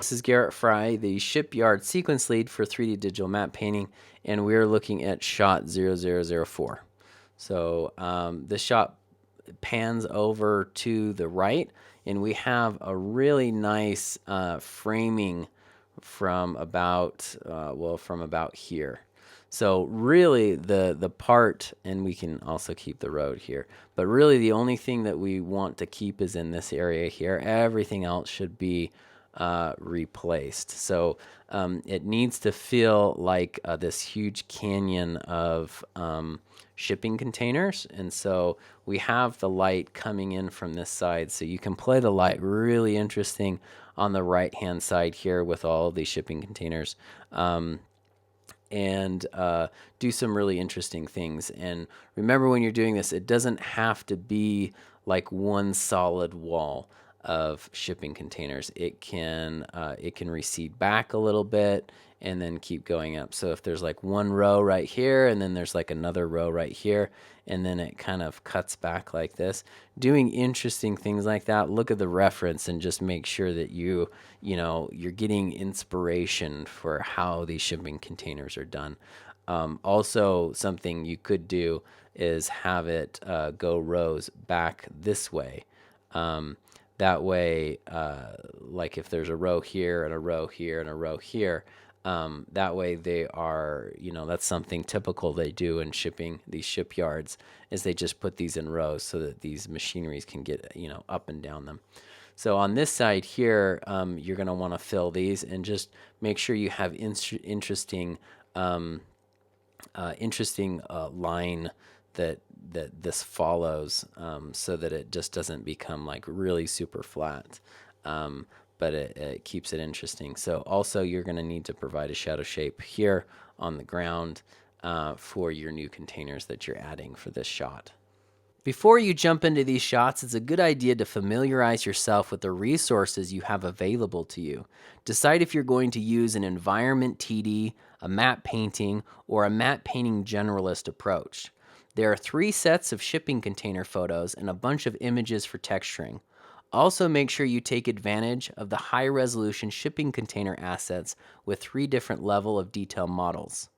This is Garrett Fry, the shipyard sequence lead for 3D digital map painting, and we're looking at shot 0004. So this shot pans over to the right, and we have a really nice framing from about from about here. So really the part, and we can also keep the road here, but really the only thing that we want to keep is in this area here. Everything else should be replaced. So it needs to feel like this huge canyon of shipping containers. And so we have the light coming in from this side. So you can play the light really interesting on the right hand side here with all of these shipping containers. And do some really interesting things. And remember, when you're doing this, it doesn't have to be like one solid wall of shipping containers. It can recede back a little bit and then keep going up. So if there's like one row right here and then there's like another row right here, and then it kind of cuts back like this, doing interesting things like that, look at the reference and just make sure that you're getting inspiration for how these shipping containers are done. Also, something you could do is have it go rows back this way. That way, like if there's a row here and a row here and a row here, that way they are, that's something typical they do in shipping, these shipyards, is they just put these in rows so that these machineries can get, up and down them. So on this side here, you're going to want to fill these and just make sure you have interesting line that this follows, so that it just doesn't become like really super flat, but it keeps it interesting. So also you're going to need to provide a shadow shape here on the ground for your new containers that you're adding for this shot. Before you jump into these shots, it's a good idea to familiarize yourself with the resources you have available to you. Decide if you're going to use an environment TD, a map painting, or a map painting generalist approach. There are 3 sets of shipping container photos and a bunch of images for texturing. Also, make sure you take advantage of the high-resolution shipping container assets with 3 different level of detail models.